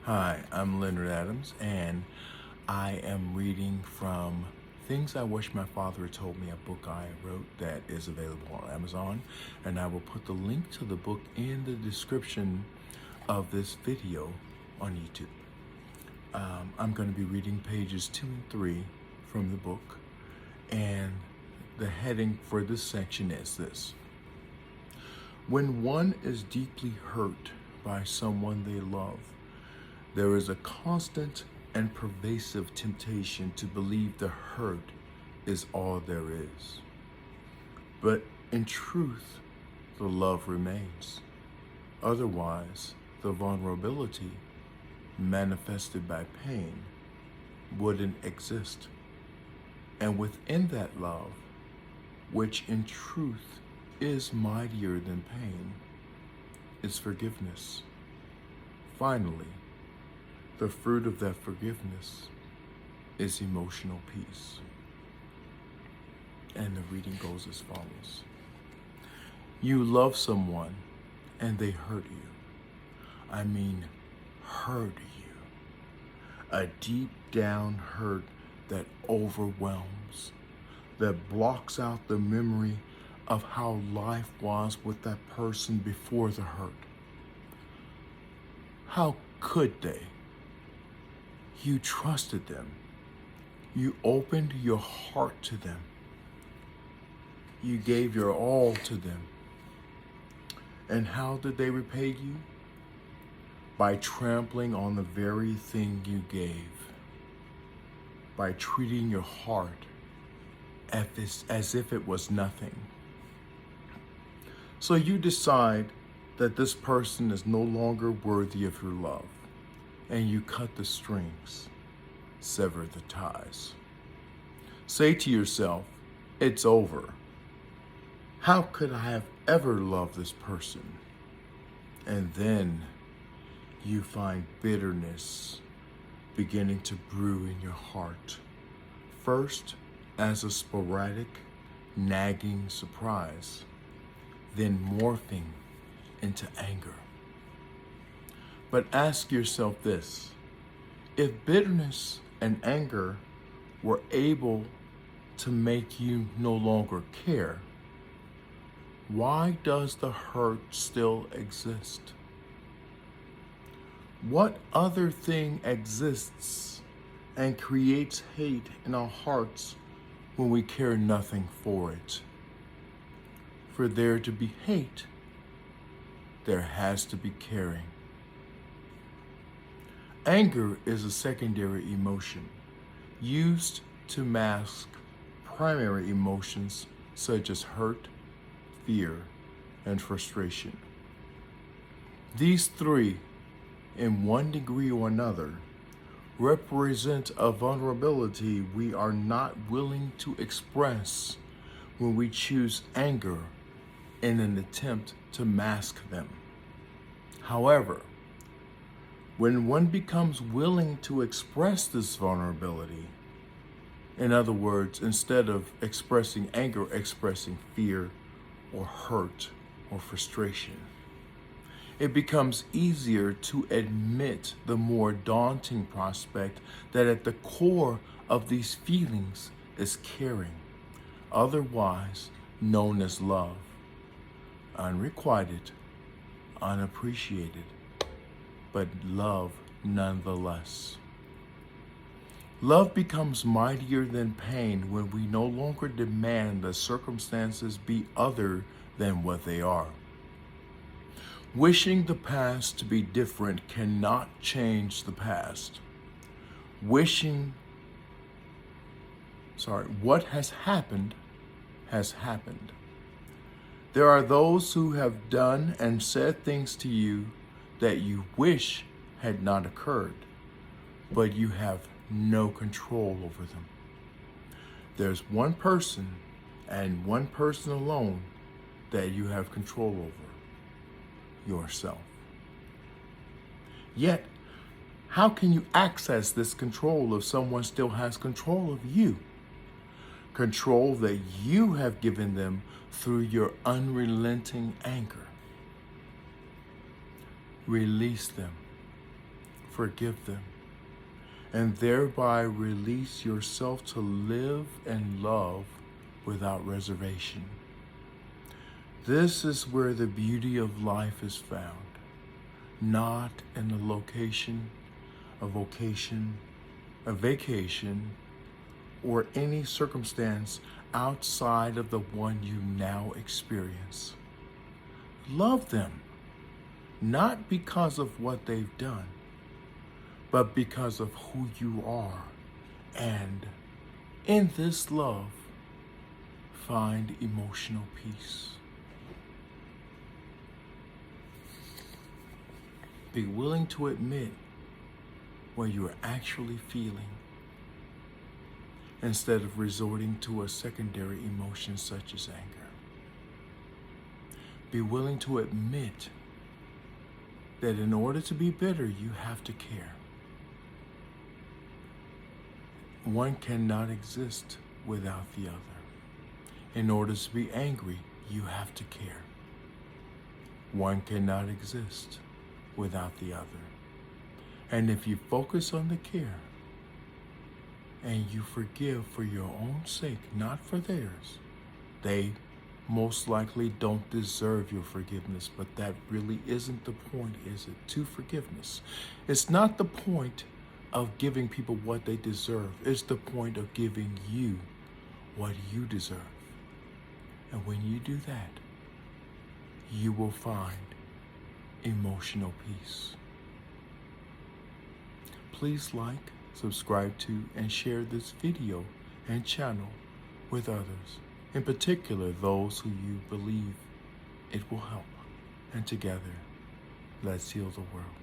Hi, I'm Leonard Adams, and I am reading from Things I Wish My Father Had Told Me, a book I wrote that is available on Amazon. And I will put the link to the book in the description of this video on YouTube. I'm going to be reading pages 2 and 3 from the book, and the heading for this section is this: When one is deeply hurt by someone they love, there is a constant and pervasive temptation to believe the hurt is all there is. But in truth, the love remains. Otherwise, the vulnerability manifested by pain wouldn't exist. And within that love, which in truth is mightier than pain, is forgiveness. Finally, the fruit of that forgiveness is emotional peace. And the reading goes as follows. You love someone and they hurt you. I mean, hurt you. A deep down hurt that overwhelms, that blocks out the memory of how life was with that person before the hurt. How could they? You trusted them. You opened your heart to them. You gave your all to them. And how did they repay you? By trampling on the very thing you gave. By treating your heart as if it was nothing. So you decide that this person is no longer worthy of your love, and you cut the strings, sever the ties. Say to yourself, it's over. How could I have ever loved this person? And then you find bitterness beginning to brew in your heart. First, as a sporadic, nagging surprise, then morphing into anger. But ask yourself this: if bitterness and anger were able to make you no longer care, why does the hurt still exist? What other thing exists and creates hate in our hearts when we care nothing for it? For there to be hate, there has to be caring. Anger is a secondary emotion used to mask primary emotions such as hurt, fear, and frustration. These three, in one degree or another, represent a vulnerability we are not willing to express when we choose anger in an attempt to mask them. However, when one becomes willing to express this vulnerability, in other words, instead of expressing anger, expressing fear or hurt or frustration, it becomes easier to admit the more daunting prospect that at the core of these feelings is caring, otherwise known as love, unrequited, unappreciated, but love nonetheless. Love becomes mightier than pain when we no longer demand that circumstances be other than what they are. Wishing the past to be different cannot change the past. What has happened has happened. There are those who have done and said things to you that you wish had not occurred, but you have no control over them. There's one person and one person alone that you have control over: yourself. Yet, how can you access this control if someone still has control of you? Control that you have given them through your unrelenting anger. Release them. forgive them, and thereby release yourself to live and love without reservation. This is where the beauty of life is found, not in a location, a vocation, a vacation, or any circumstance outside of the one you now experience. Love them, not because of what they've done, but because of who you are. And in this love, find emotional peace. Be willing to admit what you are actually feeling, instead of resorting to a secondary emotion such as anger. Be willing to admit that in order to be better, you have to care. One cannot exist without the other. In order to be angry, you have to care. One cannot exist without the other. And if you focus on the care, and you forgive for your own sake, not for theirs, they most likely don't deserve your forgiveness, but that really isn't the point, is it? To forgiveness. It's not the point of giving people what they deserve. It's the point of giving you what you deserve. And when you do that, you will find emotional peace. Please like, subscribe to, and share this video and channel with others, in particular those who you believe it will help. And together, let's heal the world.